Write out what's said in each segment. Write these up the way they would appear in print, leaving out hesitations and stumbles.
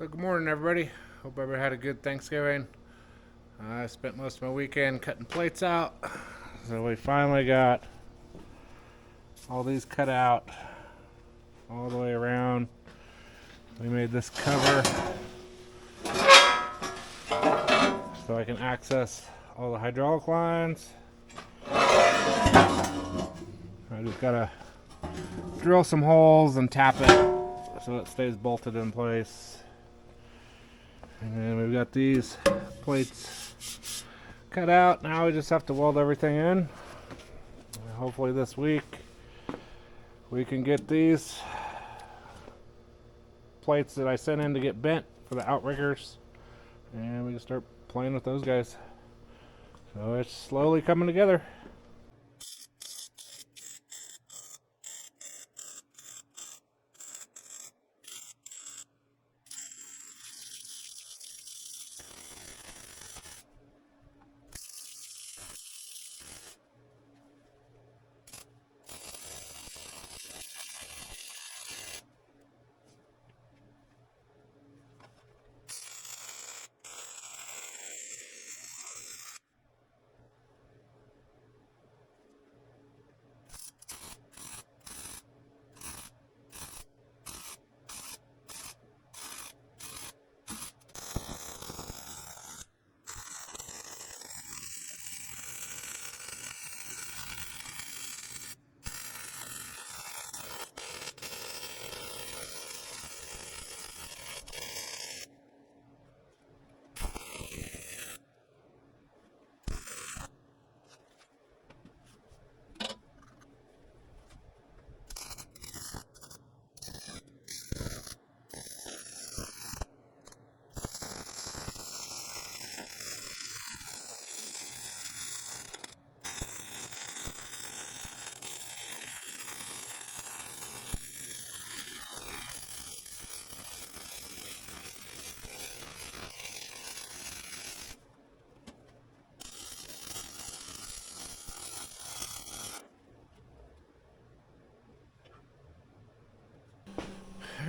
So good morning, everybody. Hope everybody had a good Thanksgiving. I spent most of my weekend cutting plates out. So we finally got all these cut out all the way around. We made this cover so I can access all the hydraulic lines. I just gotta drill some holes and tap it so it stays bolted in place. And then we've got these plates cut out. Now we just have to weld everything in. And hopefully this week we can get these plates that I sent in to get bent for the outriggers, and we can start playing with those guys. So it's slowly coming together.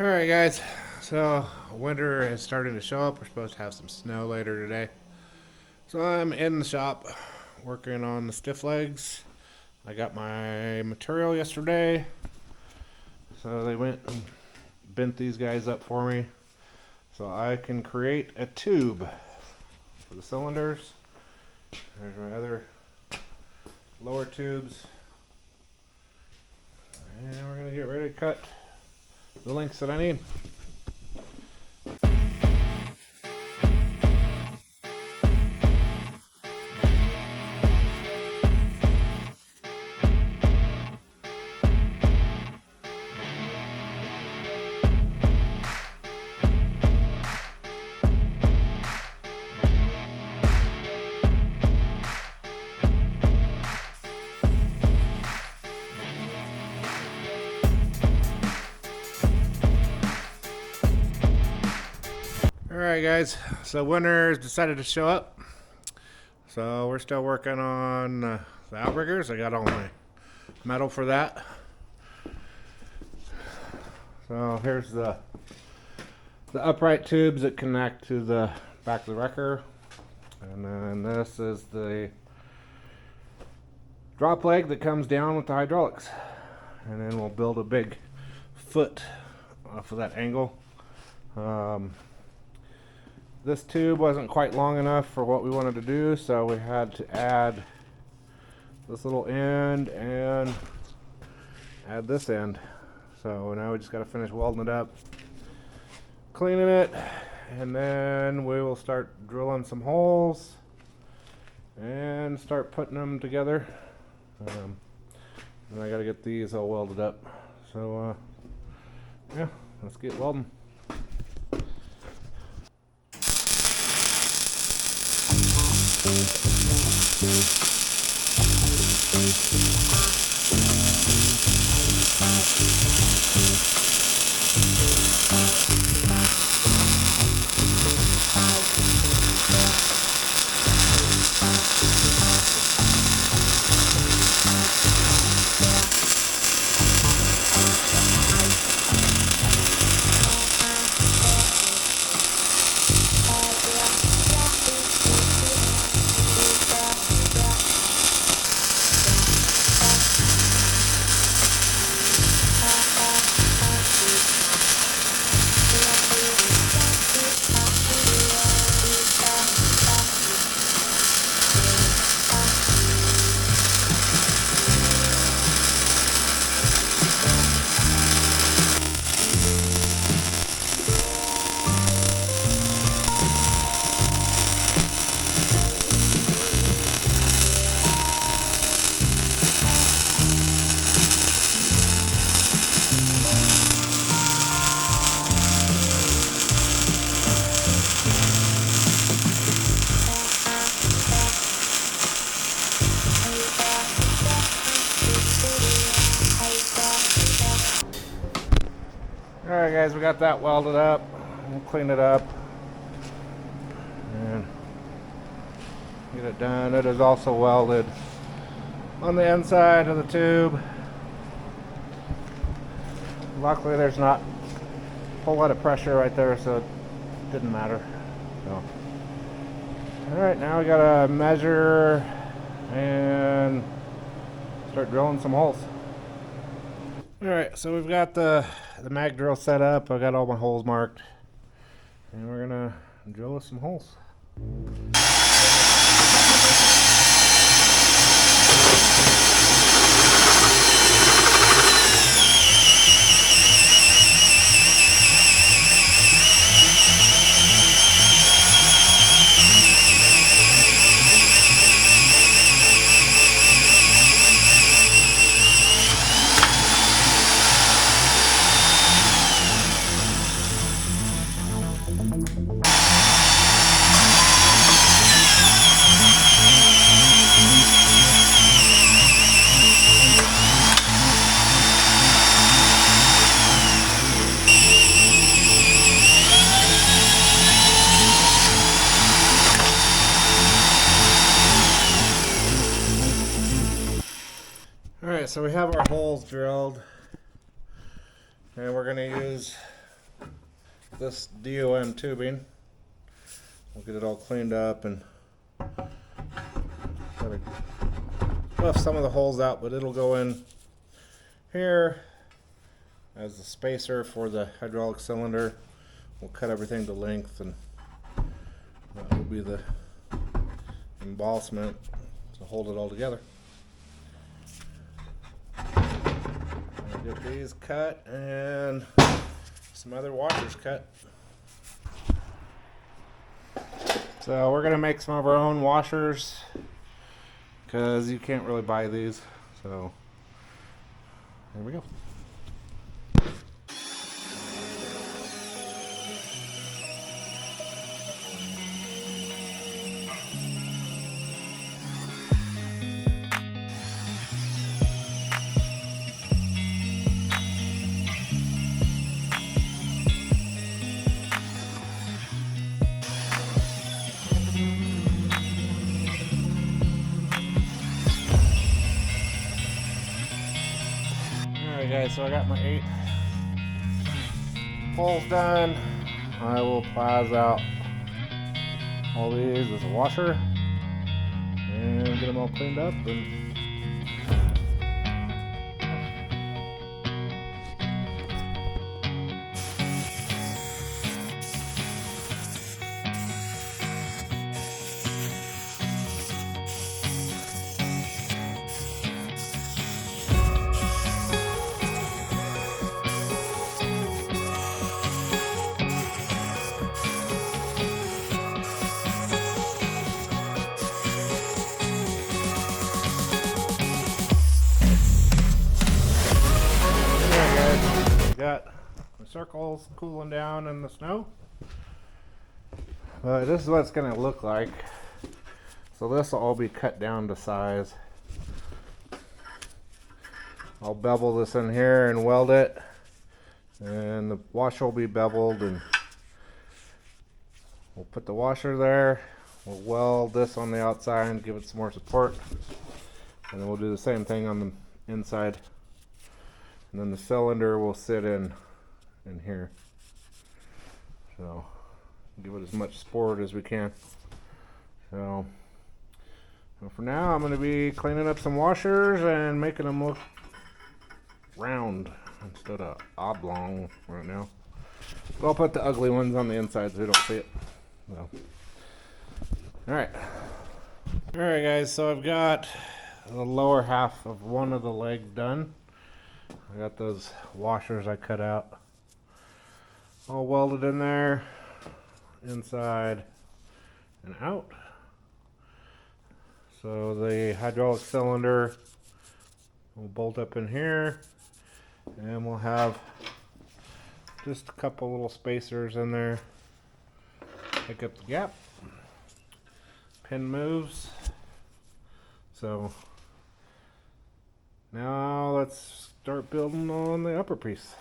Alright guys, so winter is starting to show up. We're supposed to have some snow later today. So I'm in the shop working on the stiff legs. I got my material yesterday. So they went and bent these guys up for me so I can create a tube for the cylinders. There's my other lower tubes. And we're going to get ready to cut the lengths that I need. Alright guys, so winter's decided to show up. So we're still working on the outriggers. I got all my metal for that. So here's the upright tubes that connect to the back of the wrecker. And then this is the drop leg that comes down with the hydraulics. And then we'll build a big foot off of that angle. This tube wasn't quite long enough for what we wanted to do, so we had to add this little end and add this end. So now we just got to finish welding it up, cleaning it, and then we will start drilling some holes and start putting them together. And I got to get these all welded up. So yeah, let's get welding. guys, we got that welded up. We'll clean it up and get it done. It is also welded on the inside of the tube. Luckily there's not a whole lot of pressure right there, so it didn't matter. So, alright, now we gotta measure and start drilling some holes. Alright, so we've got the mag drill set up. I got all my holes marked, and we're gonna drill us some holes. Alright, so we have our holes drilled, and we're going to use this DOM tubing. We'll get it all cleaned up and try to buff some of the holes out, but it'll go in here as the spacer for the hydraulic cylinder. We'll cut everything to length, and that will be the embossment to hold it all together. Get these cut and some other washers cut. So we're gonna make some of our own washers because you can't really buy these. So here we go. Alright guys, so I got my 8 holes done. I will plies out all these as a washer and get them all cleaned up. Got the circles cooling down in the snow, but this is what it's going to look like. So this will all be cut down to size. I'll bevel this in here and weld it, and the washer will be beveled, and we'll put the washer there. We'll weld this on the outside and give it some more support, and then we'll do the same thing on the inside. And then the cylinder will sit in here. So give it as much support as we can. So for now I'm going to be cleaning up some washers and making them look round instead of oblong right now. So I'll put the ugly ones on the inside so you don't see it. So. Alright guys, so I've got the lower half of one of the legs done. I got those washers I cut out all welded in there, inside and out. So the hydraulic cylinder will bolt up in here, and we'll have just a couple little spacers in there. Pick up the gap. Pin moves. So now let's start building on the upper piece.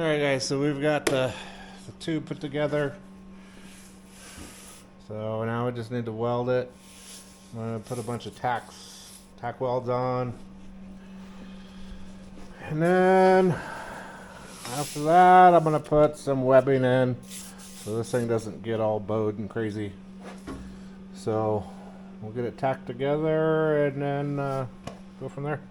Alright guys, so we've got the tube put together. So now we just need to weld it. I'm going to put a bunch of tack welds on. And then after that I'm going to put some webbing in so this thing doesn't get all bowed and crazy. So we'll get it tacked together and then go from there.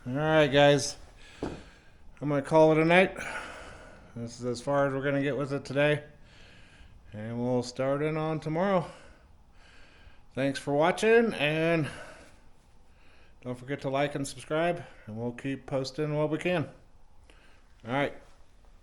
Alright guys, I'm going to call it a night. This is as far as we're going to get with it today. And we'll start in on tomorrow. Thanks for watching, and don't forget to like and subscribe, and we'll keep posting what we can. Alright.